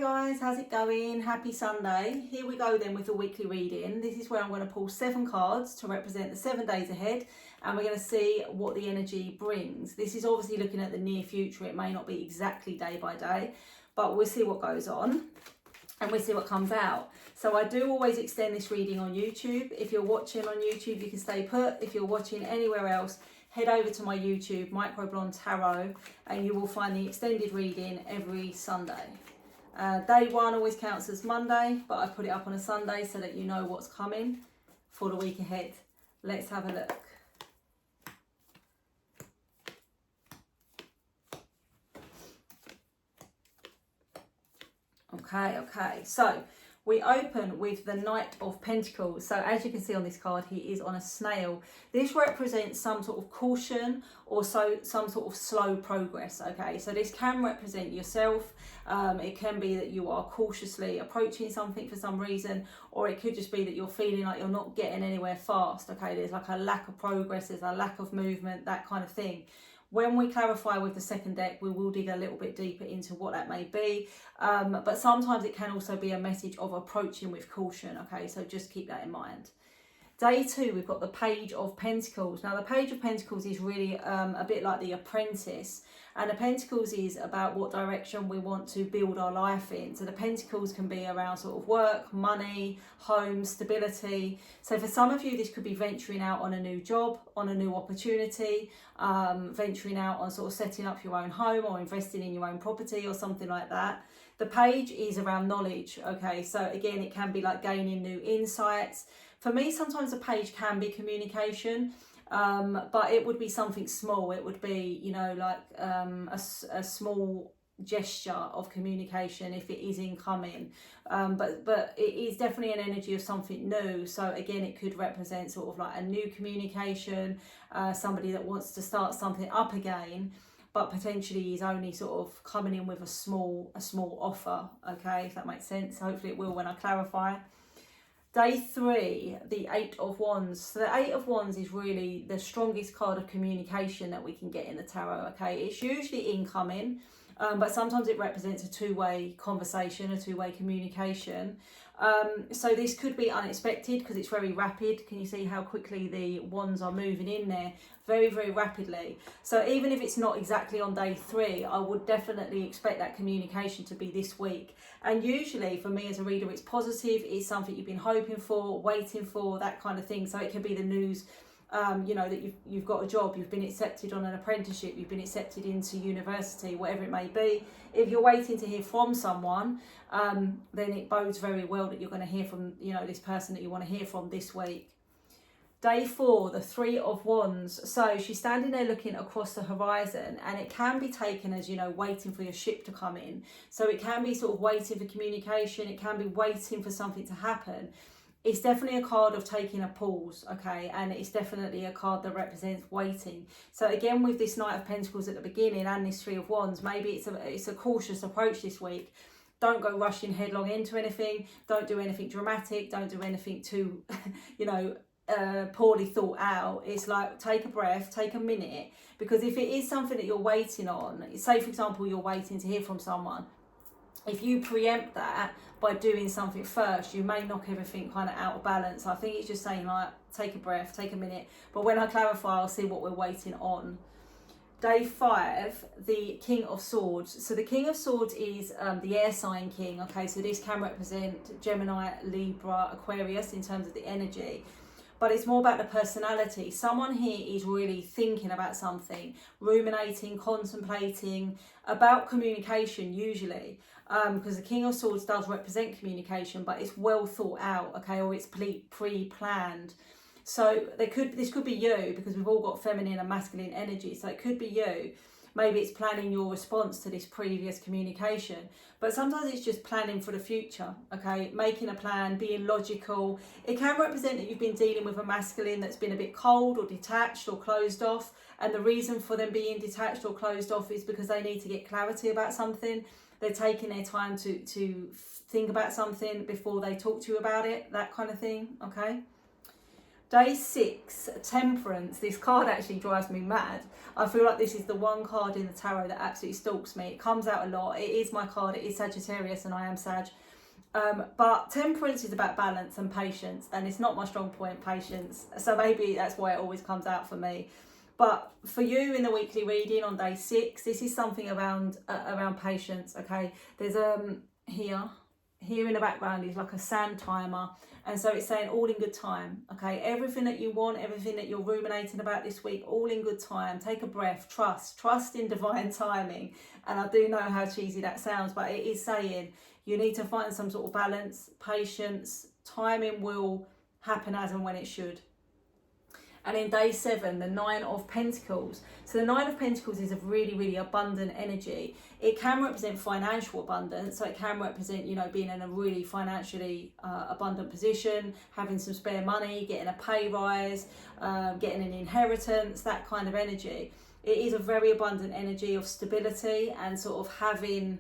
Hey guys, how's it going? Happy Sunday. Here we go then with the weekly reading. This is where I'm going to pull 7 cards to represent the 7 days ahead, and we're going to see what the energy brings. This is obviously looking at the near future. It may not be exactly day by day, but we'll see what goes on and we'll see what comes out. So I do always extend this reading on YouTube. If you're watching on YouTube, you can stay put. If you're watching anywhere else, head over to my YouTube, Microblonde Tarot, and you will find the extended reading every Sunday. Day 1 always counts as Monday, but I put it up on a Sunday so that you know what's coming for the week ahead. Let's have a look. Okay, so we open with the Knight of Pentacles. So as you can see on this card, he is on a snail. This represents some sort of caution or some sort of slow progress, okay? So this can represent yourself. It can be that you are cautiously approaching something for some reason, or it could just be that you're feeling like you're not getting anywhere fast, okay? There's like a lack of progress, there's a lack of movement, that kind of thing. When we clarify with the second deck, we will dig a little bit deeper into what that may be. But sometimes it can also be a message of approaching with caution, okay? So just keep that in mind. Day 2, we've got the Page of Pentacles. Now, the Page of Pentacles is really a bit like the Apprentice. And the Pentacles is about what direction we want to build our life in. So the Pentacles can be around sort of work, money, home, stability. So for some of you, this could be venturing out on a new job, on a new opportunity, venturing out on sort of setting up your own home or investing in your own property or something like that. The Page is around knowledge, okay? So again, it can be like gaining new insights. For me, sometimes the Page can be communication. But it would be something small. It would be, you know, like a small gesture of communication if it is incoming. But it is definitely an energy of something new. So again, it could represent sort of like a new communication, somebody that wants to start something up again, but potentially is only sort of coming in with a small offer. Okay, if that makes sense. Hopefully it will when I clarify. Day 3, the 8 of Wands. So the 8 of Wands is really the strongest card of communication that we can get in the tarot, okay? It's usually incoming, but sometimes it represents a two-way conversation, a two-way communication. So this could be unexpected because it's very rapid. Can you see how quickly the wands are moving in there? Very, very rapidly. So even if it's not exactly on day 3, I would definitely expect that communication to be this week. And usually for me as a reader, it's positive. It's something you've been hoping for, waiting for, that kind of thing. So it could be the news, you know, that you've got a job, you've been accepted on an apprenticeship, you've been accepted into university, whatever it may be. If you're waiting to hear from someone, then it bodes very well that you're going to hear from, you know, this person that you want to hear from this week. Day 4, the 3 of Wands. So she's standing there looking across the horizon, and it can be taken as, you know, waiting for your ship to come in. So it can be sort of waiting for communication. It can be waiting for something to happen. It's definitely a card of taking a pause, okay? And it's definitely a card that represents waiting. So again, with this Knight of Pentacles at the beginning and this 3 of Wands, maybe it's a cautious approach this week. Don't go rushing headlong into anything. Don't do anything dramatic. Don't do anything too, you know, poorly thought out. It's like, take a breath, take a minute, because if it is something that you're waiting on, say for example you're waiting to hear from someone, if you preempt that by doing something first, you may knock everything kind of out of balance. I think it's just saying like, take a breath, take a minute, but when I clarify, I'll see what we're waiting on. Day 5, the King of Swords. So the King of Swords is the air sign king, okay? So this can represent Gemini, Libra, Aquarius in terms of the energy. But it's more about the personality. Someone here is really thinking about something, ruminating, contemplating about communication usually. Because the King of Swords does represent communication, but it's well thought out, okay, or it's pre-planned. So this could be you, because we've all got feminine and masculine energy. So it could be you. Maybe it's planning your response to this previous communication, but sometimes it's just planning for the future, okay? Making a plan, being logical. It can represent that you've been dealing with a masculine that's been a bit cold or detached or closed off, and the reason for them being detached or closed off is because they need to get clarity about something. They're taking their time to think about something before they talk to you about it, that kind of thing, okay? Day 6, Temperance. This card actually drives me mad. I feel like this is the one card in the tarot that absolutely stalks me. It comes out a lot. It is my card. It is Sagittarius and I am Sag. But Temperance is about balance and patience, and it's not my strong point, patience. So maybe that's why it always comes out for me. But for you in the weekly reading on day 6, this is something around patience. Okay, there's here in the background is like a sand timer, and so it's saying all in good time. Okay, everything that you want, everything that you're ruminating about this week, all in good time. Take a breath, trust in divine timing. And I do know how cheesy that sounds, but it is saying you need to find some sort of balance, patience. Timing will happen as and when it should. And in day 7, the 9 of Pentacles. So the 9 of Pentacles is a really, really abundant energy. It can represent financial abundance. So it can represent, you know, being in a really financially abundant position, having some spare money, getting a pay rise, getting an inheritance, that kind of energy. It is a very abundant energy of stability and sort of having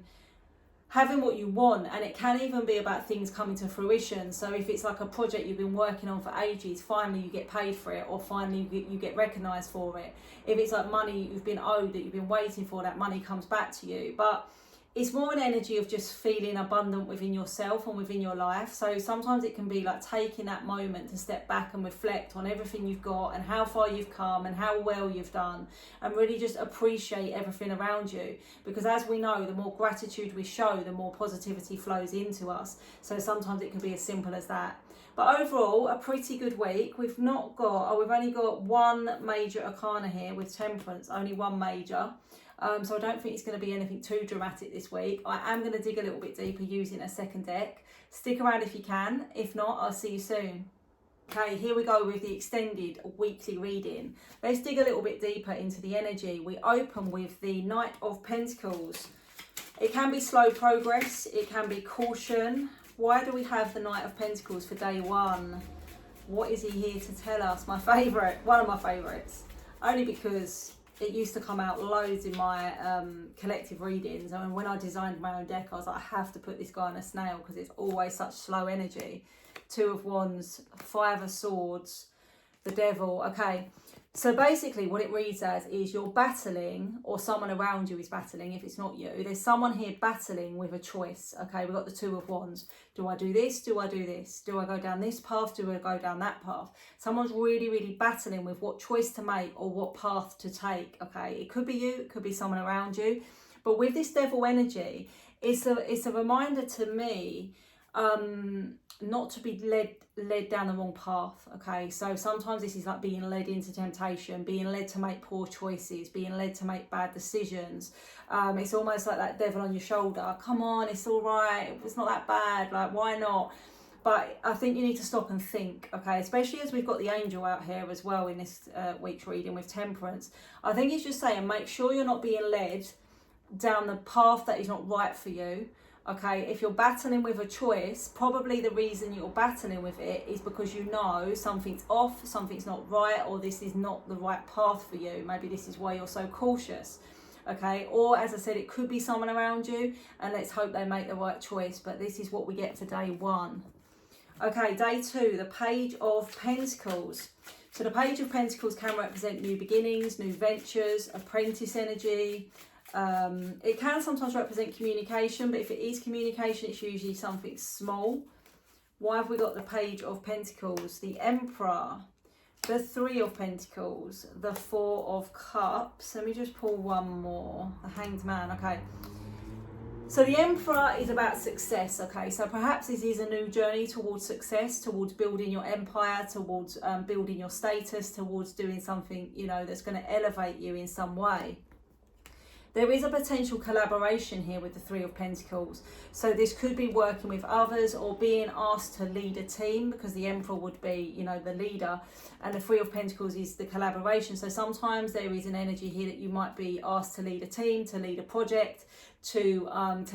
what you want, and it can even be about things coming to fruition. So if it's like a project you've been working on for ages, finally you get paid for it, or finally you get recognised for it. If it's like money you've been owed that you've been waiting for, that money comes back to you. But it's more an energy of just feeling abundant within yourself and within your life. So sometimes it can be like taking that moment to step back and reflect on everything you've got and how far you've come and how well you've done, and really just appreciate everything around you. Because as we know, the more gratitude we show, the more positivity flows into us. So sometimes it can be as simple as that. But overall, a pretty good week. We've only got one major arcana here with Temperance, only one major. So I don't think it's going to be anything too dramatic this week. I am going to dig a little bit deeper using a second deck. Stick around if you can. If not, I'll see you soon. Okay, here we go with the extended weekly reading. Let's dig a little bit deeper into the energy. We open with the Knight of Pentacles. It can be slow progress. It can be caution. Why do we have the Knight of Pentacles for day 1? What is he here to tell us? My favourite, one of my favourites. Only because it used to come out loads in my collective readings. I mean, when I designed my own deck, I was like, I have to put this guy on a snail because it's always such slow energy. 2 of Wands, 5 of Swords, the Devil. Okay, so basically what it reads as is you're battling, or someone around you is battling. If it's not you, there's someone here battling with a choice. Okay, we've got the 2 of Wands. Do I do this? Do I do this? Do I go down this path? Do I go down that path? Someone's really, really battling with what choice to make or what path to take. Okay, it could be you, it could be someone around you. But with this Devil energy, it's a reminder to me not to be led down the wrong path. Okay, so sometimes this is like being led into temptation, being led to make poor choices, being led to make bad decisions. It's almost like that devil on your shoulder. Come on, it's all right, it's not that bad, like why not? But I think you need to stop and think. Okay, especially as we've got the angel out here as well in this week's reading with Temperance. I think it's just saying make sure you're not being led down the path that is not right for you. Okay, if you're battling with a choice, probably the reason you're battling with it is because you know something's off, something's not right, or this is not the right path for you. Maybe this is why you're so cautious. Okay, or as I said, it could be someone around you, and let's hope they make the right choice. But this is what we get for day 1. Okay, day 2, the Page of Pentacles. So the Page of Pentacles can represent new beginnings, new ventures, apprentice energy. It can sometimes represent communication, but if it is communication, it's usually something small. Why have we got the Page of Pentacles, the Emperor, the 3 of Pentacles, the 4 of Cups? Let me just pull one more, the Hanged Man. Okay, so the Emperor is about success. Okay, so perhaps this is a new journey towards success, towards building your empire, towards building your status, towards doing something, you know, that's going to elevate you in some way. There is a potential collaboration here with the 3 of Pentacles. So this could be working with others or being asked to lead a team, because the Emperor would be, you know, the leader, and the 3 of Pentacles is the collaboration. So sometimes there is an energy here that you might be asked to lead a team, to lead a project, to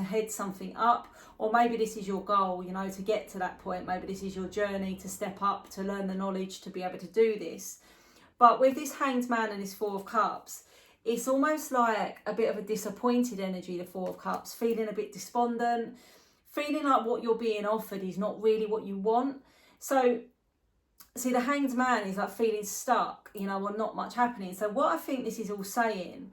head something up, or maybe this is your goal, you know, to get to that point. Maybe this is your journey to step up, to learn the knowledge to be able to do this. But with this Hanged Man and this 4 of Cups, it's almost like a bit of a disappointed energy, the 4 of Cups, feeling a bit despondent, feeling like what you're being offered is not really what you want. So see, the Hanged Man is like feeling stuck, you know, or not much happening. So what I think this is all saying,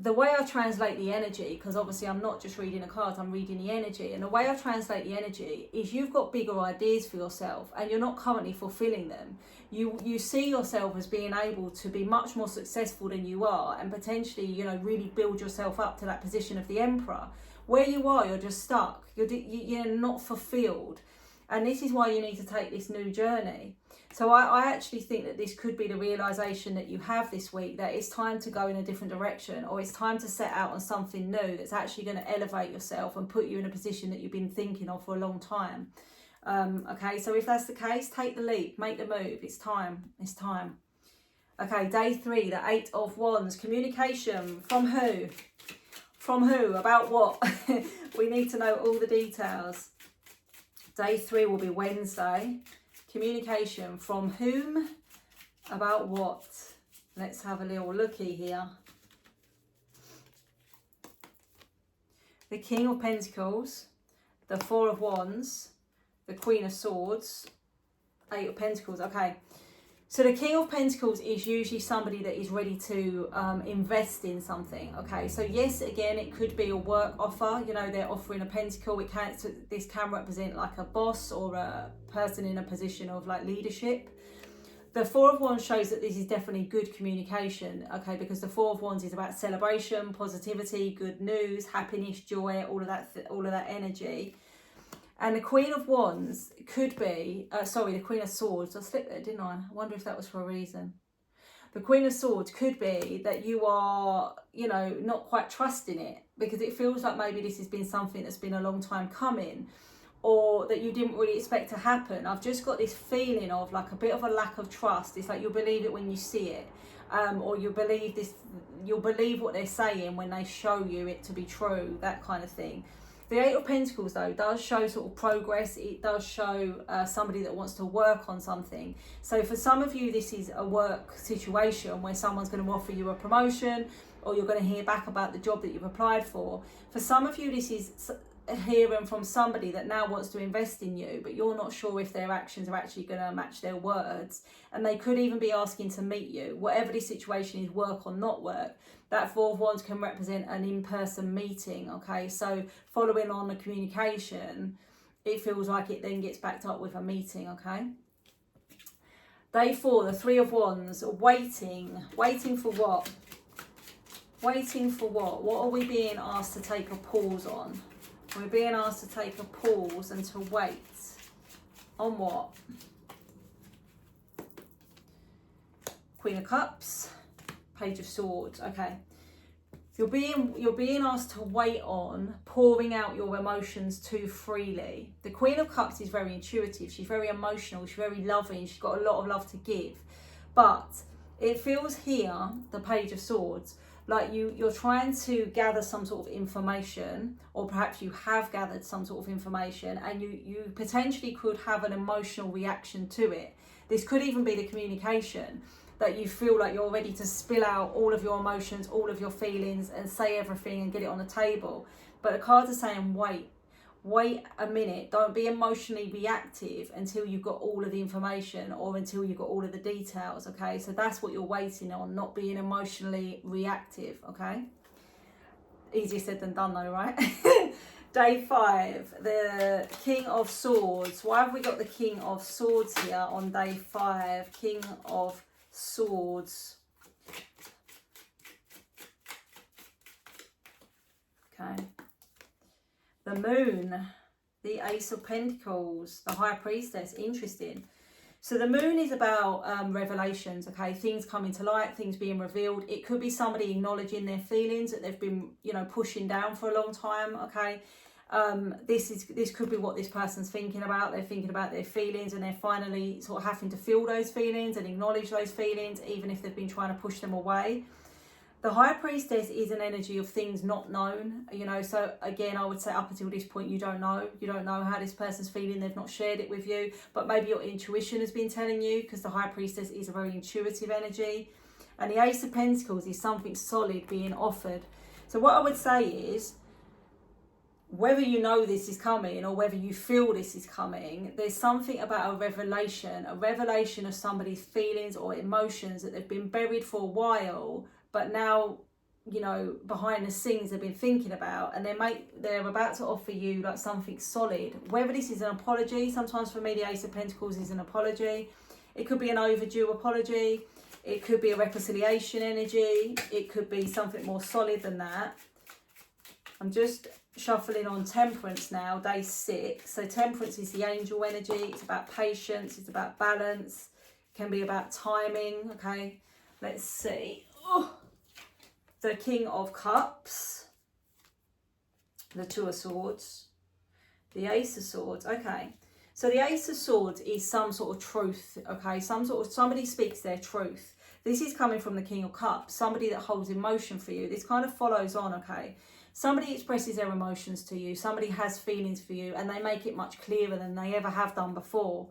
the way I translate the energy, because obviously I'm not just reading the cards, I'm reading the energy. And the way I translate the energy is you've got bigger ideas for yourself and you're not currently fulfilling them. You see yourself as being able to be much more successful than you are and potentially, you know, really build yourself up to that position of the Emperor. Where you are, you're just stuck. You're not fulfilled. And this is why you need to take this new journey. So I actually think that this could be the realisation that you have this week, that it's time to go in a different direction, or it's time to set out on something new that's actually going to elevate yourself and put you in a position that you've been thinking of for a long time. Okay, so if that's the case, take the leap, make the move. It's time. It's time. Okay, day 3, the 8 of Wands. Communication. From who? From who? About what? We need to know all the details. Day 3 will be Wednesday. Communication. From whom? About what? Let's have a little looky here. The King of Pentacles. The 4 of Wands. The Queen of Swords. 8 of Pentacles. Okay. So the King of Pentacles is usually somebody that is ready to invest in something. Okay, so yes, again, it could be a work offer. You know, they're offering a pentacle. This can represent like a boss or a person in a position of like leadership. The 4 of Wands shows that this is definitely good communication. Okay, because the 4 of Wands is about celebration, positivity, good news, happiness, joy, all of that energy. And the Queen of Wands could be, the Queen of Swords. I slipped there, didn't I? I wonder if that was for a reason. The Queen of Swords could be that you are, you know, not quite trusting it, because it feels like maybe this has been something that's been a long time coming, or that you didn't really expect to happen. I've just got this feeling of like a bit of a lack of trust. It's like you'll believe it when you see it, or you'll believe what they're saying when they show you it to be true, that kind of thing. The 8 of Pentacles, though, does show sort of progress. It does show somebody that wants to work on something. So for some of you, this is a work situation where someone's going to offer you a promotion, or you're going to hear back about the job that you've applied for. For some of you, this is hearing from somebody that now wants to invest in you, but you're not sure if their actions are actually going to match their words. And they could even be asking to meet you. Whatever this situation is, work or not work, that 4 of Wands can represent an in-person meeting. Okay, so following on the communication, it feels like it then gets backed up with a meeting. Okay, day 4, the 3 of Wands. Waiting for what? Waiting for what? What are we being asked to take a pause on? We're being asked to take a pause and to wait on what? Queen of Cups, Page of Swords. Okay, you're being asked to wait on pouring out your emotions too freely. The Queen of Cups is very intuitive. She's very emotional. She's very loving. She's got a lot of love to give. But it feels here, the Page of Swords, like you're trying to gather some sort of information, or perhaps you have gathered some sort of information, and you potentially could have an emotional reaction to it. This could even be the communication, that you feel like you're ready to spill out all of your emotions, all of your feelings, and say everything and get it on the table. But the cards are saying wait a minute. Don't be emotionally reactive until you've got all of the information, or until you've got all of the details. Okay, so that's what you're waiting on, not being emotionally reactive. Okay, easier said than done though, right? Day 5, the King of Swords. Why have we got the King of Swords here on day 5? King of Swords. Okay. The Moon, the Ace of Pentacles, the High Priestess. Interesting. So the Moon is about revelations, okay? Things coming to light, things being revealed. It could be somebody acknowledging their feelings that they've been, you know, pushing down for a long time, okay? This could be what this person's thinking about. They're thinking about their feelings, and they're finally sort of having to feel those feelings and acknowledge those feelings, even if they've been trying to push them away. The High Priestess is an energy of things not known, you know, so again, I would say up until this point, you don't know how this person's feeling. They've not shared it with you, but maybe your intuition has been telling you, because the High Priestess is a very intuitive energy. And the Ace of Pentacles is something solid being offered. So what I would say is, whether you know this is coming or whether you feel this is coming, there's something about a revelation of somebody's feelings or emotions that they've been buried for a while, but now, you know, behind the scenes they've been thinking about, and they're about to offer you like something solid. Whether this is an apology, sometimes for me the Ace of Pentacles is an apology. It could be an overdue apology. It could be a reconciliation energy. It could be something more solid than that. I'm just shuffling on Temperance now, day 6. So Temperance is the angel energy. It's about patience. It's about balance. It can be about timing. Okay, let's see. Oh, the King of Cups. The Two of Swords. The Ace of Swords. Okay. So the Ace of Swords is some sort of truth, okay? Somebody speaks their truth. This is coming from the King of Cups, somebody that holds emotion for you. This kind of follows on, okay? Somebody expresses their emotions to you. Somebody has feelings for you, and they make it much clearer than they ever have done before.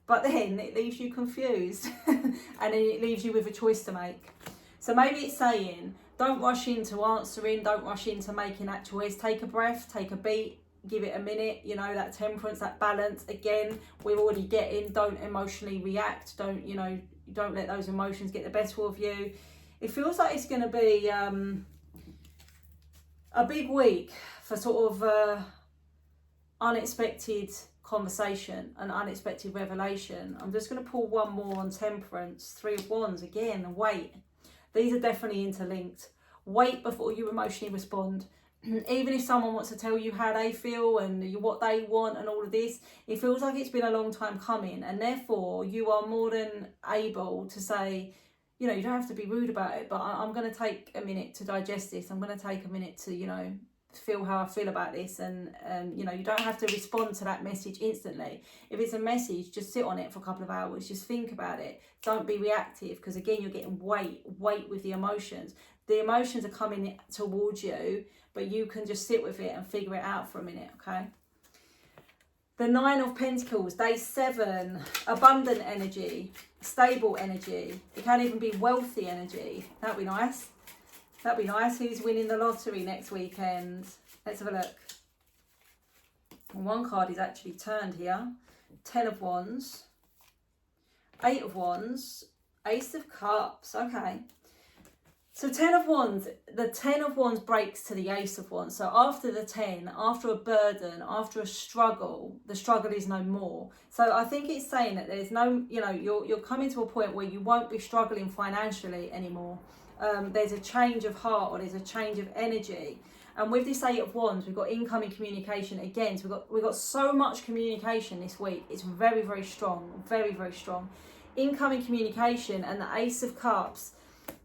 But then it leaves you confused, and then it leaves you with a choice to make. So maybe it's saying, don't rush into answering, don't rush into making that choice. Take a breath, take a beat. Give it a minute, you know, that temperance, that balance. Again, we're already getting, don't emotionally react. Don't, you know, don't let those emotions get the better of you. It feels like it's going to be a big week for sort of unexpected conversation and unexpected revelation. I'm just going to pull one more on Temperance. 3 of Wands, again, wait. These are definitely interlinked. Wait before you emotionally respond. Even if someone wants to tell you how they feel and what they want and all of this, it feels like it's been a long time coming, and therefore you are more than able to say, you know, you don't have to be rude about it, but I'm going to take a minute to digest this. I'm going to take a minute to, you know, feel how I feel about this. And you know, you don't have to respond to that message instantly. If it's a message, just sit on it for a couple of hours, just think about it. Don't be reactive, because again, you're getting weight with the emotions. The emotions are coming towards you, but you can just sit with it and figure it out for a minute, okay? The 9 of Pentacles, day 7, abundant energy, stable energy. It can even be wealthy energy. That'd be nice. That'd be nice. Who's winning the lottery next weekend? Let's have a look. One card is actually turned here. 10 of Wands, 8 of Wands, Ace of Cups, okay. So 10 of Wands, the 10 of Wands breaks to the Ace of Wands. So after the 10, after a burden, after a struggle, the struggle is no more. So I think it's saying that there's no, you know, you're coming to a point where you won't be struggling financially anymore. There's a change of heart, or there's a change of energy. And with this 8 of Wands, we've got incoming communication again. So we've got so much communication this week. It's very, very strong, very, very strong. Incoming communication, and the Ace of Cups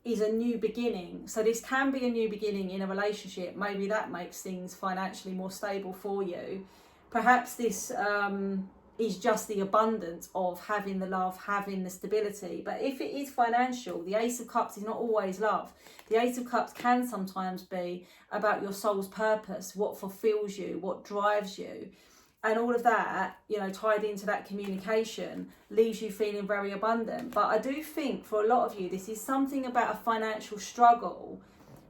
is a new beginning. So this can be a new beginning in a relationship. Maybe that makes things financially more stable for you. Perhaps this is just the abundance of having the love, having the stability. But if it is financial, the Ace of Cups is not always love. The Ace of Cups can sometimes be about your soul's purpose, what fulfills you, what drives you. And all of that, you know, tied into that communication, leaves you feeling very abundant. But I do think for a lot of you, this is something about a financial struggle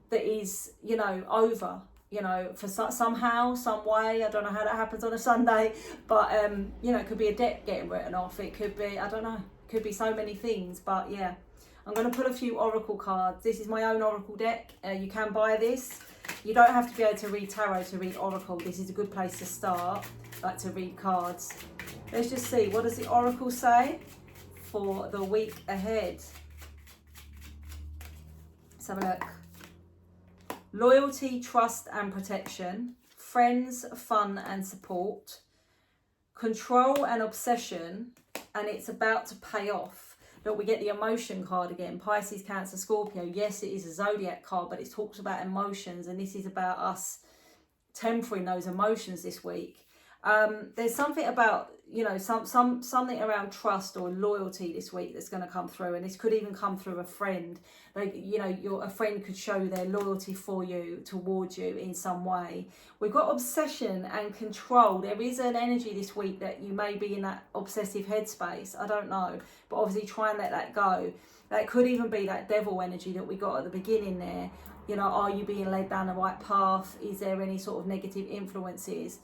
that is, you know, over, you know, for somehow, some way. I don't know how that happens on a Sunday, but, you know, it could be a debt getting written off. It could be, I don't know, it could be so many things. But yeah, I'm going to pull a few oracle cards. This is my own oracle deck. You can buy this. You don't have to be able to read tarot to read oracle. This is a good place to start, like to read cards. Let's just see, what does the oracle say for the week ahead? Let's have a look. Loyalty, trust and protection, friends, fun and support, control and obsession, and it's about to pay off. Look, we get the emotion card again. Pisces, Cancer, Scorpio. Yes, it is a zodiac card, but it talks about emotions, and this is about us tempering those emotions this week. There's something about, you know, something around trust or loyalty this week that's going to come through, and this could even come through a friend. Like, you know, a friend could show their loyalty for you, towards you in some way. We've got obsession and control. There is an energy this week that you may be in that obsessive headspace. I don't know, but obviously try and let that go. That could even be that devil energy that we got at the beginning there. You know, are you being led down the right path? Is there any sort of negative influences?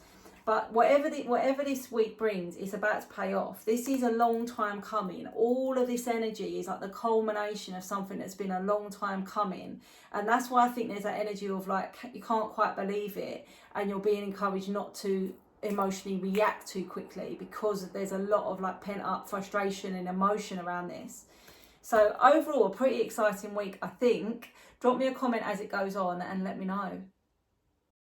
But whatever this week brings, it's about to pay off. This is a long time coming. All of this energy is like the culmination of something that's been a long time coming. And that's why I think there's that energy of like, you can't quite believe it. And you're being encouraged not to emotionally react too quickly, because there's a lot of like pent up frustration and emotion around this. So overall, a pretty exciting week, I think. Drop me a comment as it goes on and let me know.